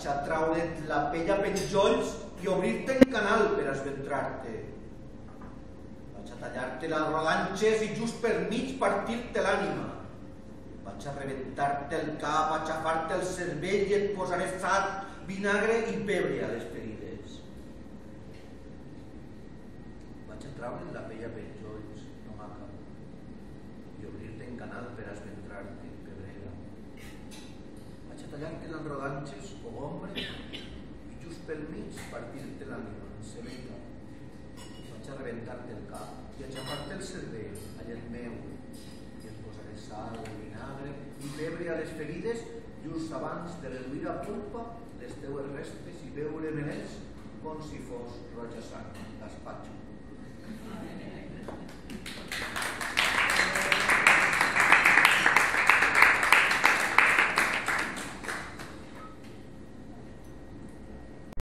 Vaig a traure't la pell a penjolls i obrir-te en canal per esventrar-te. Vaig a tallar-te les rodanxes i just per mig partir-te l'ànima. Vaig a rebentar-te el cap, a xafar-te el cervell i et posaré sal, vinagre i pebre a les ferides. Vaig a traure't la pell a penjolls, no maca, i obrir-te en canal per esventrar-te, pebrera. Vaig a tallar-te les rodanxes, cogombre, i just pel mig partir-te l'ànima, semeta. Vaig a rebentar-te el cap i a xafar-te el cervell, allet meu, i et posaré sal, vinagre i pebre a les ferides just abans de reduir a pulpa les teues restes i beure-me-les com si fos roja sang, gaspatxo.